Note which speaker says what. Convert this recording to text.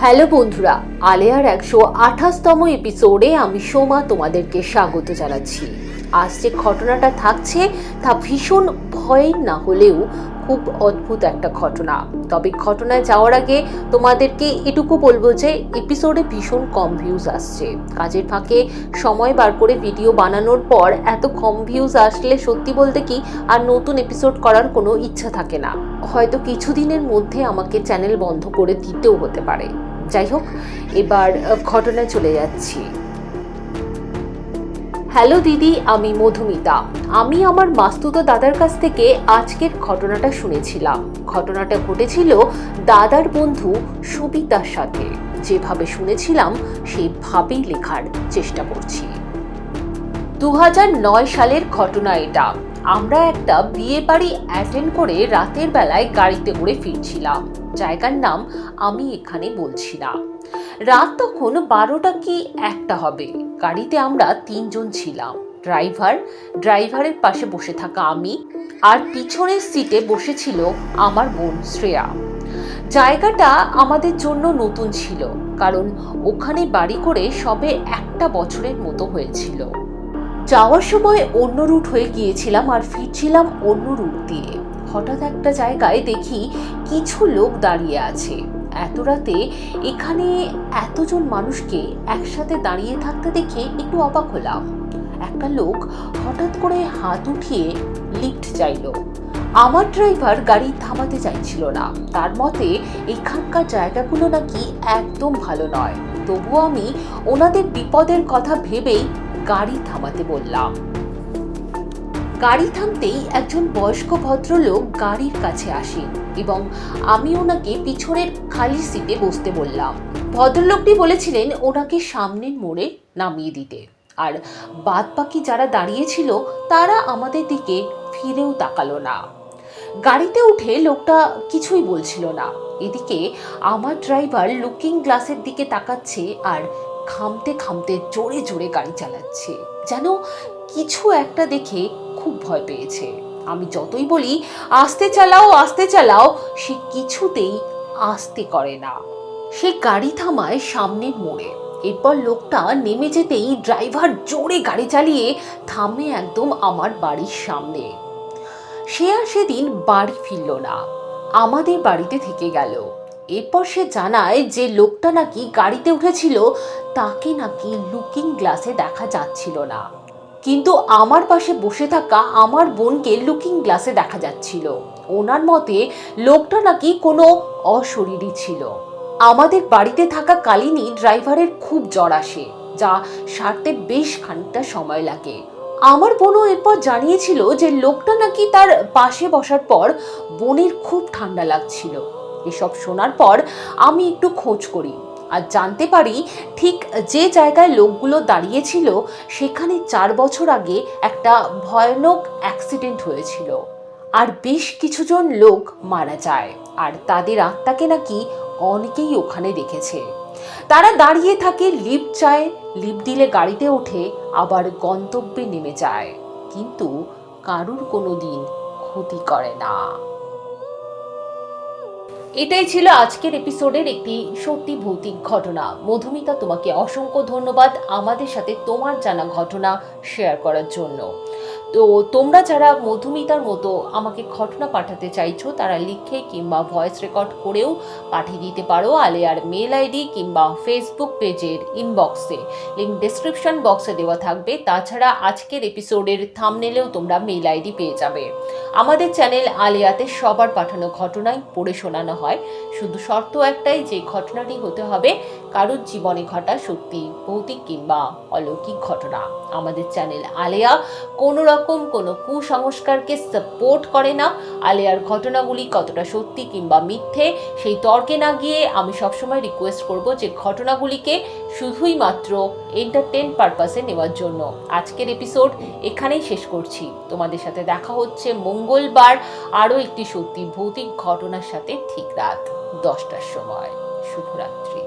Speaker 1: Hello বন্ধুরা, আলেয়ার 128তম এপিসোডে আমি সোমা তোমাদেরকে স্বাগত জানাচ্ছি। আজ যে ঘটনাটা থাকছে তা ভীষণ ভয়ের না হলেও খুব অদ্ভুত একটা ঘটনা। তবে ঘটনায় যাওয়ার আগে তোমাদেরকে এটুকু বলবো যে এপিসোডে ভীষণ কম ভিউজ আসছে। কাজের ফাঁকে সময় বার করে ভিডিও বানানোর পর এত কম ভিউজ আসলে সত্যি বলতে কি আর নতুন এপিসোড করার কোনো ইচ্ছা থাকে না। হয়তো কিছুদিনের মধ্যে আমাকে চ্যানেল বন্ধ করে দিতেও হতে পারে। যাই হোক, এবার ঘটনায় চলে যাচ্ছি। হ্যালো দিদি, আমি মধুমিতা। আমি আমার মাস্তুতো দাদার কাছ থেকে আজকের ঘটনাটা শুনেছিলাম। ঘটনাটা ঘটেছিল দাদার বন্ধু সুবিতার সাথে। যেভাবে শুনেছিলাম সেইভাবেই লেখার চেষ্টা করছি। 2009 সালের ঘটনা এটা। আমরা একটা বিয়ে বাড়ি অ্যাটেন্ড করে রাতের বেলায় গাড়িতে করে ফিরছিলাম। জায়গার নাম আমি এখানে বলছি না। রাত তখন 12টা কি 1টা হবে। গাড়িতে আমরা 3 জন ছিলাম। ড্রাইভারের পাশে বসে থাকা আমি, আর পিছনের সিটে বসেছিল আমার বোন শ্রেয়া। জায়গাটা আমাদের জন্য নতুন ছিল, কারণ ওখানে বাড়ি করে সবে 1টা বছরের মতো হয়েছিল। যাওয়ার সময় অন্য রুট হয়ে গিয়েছিলাম আর ফিরছিলাম অন্য রুট দিয়ে। হঠাৎ একটা জায়গায় দেখি কিছু লোক দাঁড়িয়ে আছে। এত রাতে এখানে এতজন মানুষকে একসাথে দাঁড়িয়ে থাকতে দেখে একটু অবাক হলাম। একটা লোক হঠাৎ করে হাত উঠিয়ে লিফট চাইল। আমার ড্রাইভার গাড়ি থামাতে চাইছিল না। তার মতে এখানকার জায়গাগুলো নাকি একদম ভালো নয়। তবুও আমি ওনাদের বিপদের কথা ভেবেই গাড়ি থামাতে বললাম। গাড়ি থামতেই একজন বয়স্ক ভদ্রলোক গাড়ির কাছে আসেন এবং আমি ওনাকে পিছনের খালি সিটে বসতে বললাম। ভদ্রলোকটি বলেছিলেন ওনাকে সামনের মোড়ে নামিয়ে দিতে, আর বাদ বাকি যারা দাঁড়িয়েছিল তারা আমাদের দিকে ফিরেও তাকালো না। গাড়িতে উঠে লোকটা কিছুই বলছিল না। এদিকে আমার ড্রাইভার লুকিং গ্লাসের দিকে তাকাচ্ছে আর খামতে খামতে জোরে জোরে গাড়ি চালাচ্ছে, যেন কিছু একটা দেখে খুব ভয় পেয়েছে। আমি যতই বলি আস্তে চালাও, সে কিছুতেই আস্তে করে না। সে গাড়ি থামায় সামনের মোড়ে। এরপর লোকটা নেমে যেতেই ড্রাইভার জোরে গাড়ি চালিয়ে থামে একদম আমার বাড়ির সামনে। সে আর সেদিন বাড়ি ফিরল না, আমাদের বাড়িতে থেকে গেল। এরপর সে জানায় যে লোকটা নাকি গাড়িতে উঠেছিল তাকে নাকি লুকিং গ্লাসে দেখা যাচ্ছিল না, কিন্তু আমার পাশে বসে থাকা আমার বোনকে লুকিং গ্লাসে দেখা যাচ্ছিল। ওনার মতে লোকটা নাকি কোনো অশরীরী ছিল। আমাদের বাড়িতে থাকা কালীনই ড্রাইভারের খুব জ্বর আসে, যা সারতে বেশ খানিকটা সময় লাগে। আমার বোনও এরপর জানিয়েছিল যে লোকটা নাকি তার পাশে বসার পর বোনের খুব ঠান্ডা লাগছিল। এসব শোনার পর আমি একটু খোঁজ করি আর জানতে পারি ঠিক যে জায়গায় লোকগুলো দাঁড়িয়েছিল সেখানে 4 বছর আগে একটা ভয়ানক অ্যাক্সিডেন্ট হয়েছিল, আর বেশ কিছুজন লোক মারা যায়। আর তাদের আত্মাকে নাকি অনেকেই ওখানে দেখেছে। তারা দাঁড়িয়ে থাকে, লিফট চায়, লিফট দিলে গাড়িতে ওঠে, আবার গন্তব্যে নেমে যায়, কিন্তু কারুর কোনো দিন ক্ষতি করে না। এটাই ছিল আজকের এপিসোডের একটি সত্যি ভৌতিক ঘটনা। মধুমিতা, তোমাকে অসংখ্য ধন্যবাদ আমাদের সাথে তোমার জানা ঘটনা শেয়ার করার জন্য। তো তোমরা যারা মধুমিতার মতো আমাকে ঘটনা পাঠাতে চাইছো তারা লিখে কিংবা ভয়েস রেকর্ড করেও পাঠিয়ে দিতে পারো আলেয়ার মেল আইডি কিংবা ফেসবুক পেজের ইনবক্সে। লিঙ্ক ডেসক্রিপশন বক্সে দেওয়া থাকবে। তাছাড়া আজকের এপিসোডের থাম্বনেলেও তোমরা মেল আইডি পেয়ে যাবে। আমাদের চ্যানেল আলেয়াতে সবার পাঠানো ঘটনাই পড়ে শোনানো হয়। শুধু শর্ত একটাই, যে ঘটনাটি হতে হবে কারোর জীবনে ঘটা সত্যি ভৌতিক কিংবা অলৌকিক ঘটনা। আমাদের চ্যানেল আলেয়া কোনো রকম কোনো কুসংস্কারকে সাপোর্ট করে না। আলেয়ার ঘটনাগুলি কতটা সত্যি কিংবা মিথ্যে সেই তর্কে না গিয়ে আমি সবসময় রিকোয়েস্ট করব যে ঘটনাগুলিকে শুধুই মাত্র এন্টারটেইন পারপাসে নেওয়ার জন্য। আজকের এপিসোড এখানেই শেষ করছি। তোমাদের সাথে দেখা হচ্ছে মঙ্গলবার আরও একটি সত্যি ভৌতিক ঘটনার সাথে, ঠিক রাত 10টার সময়। শুভরাত্রি।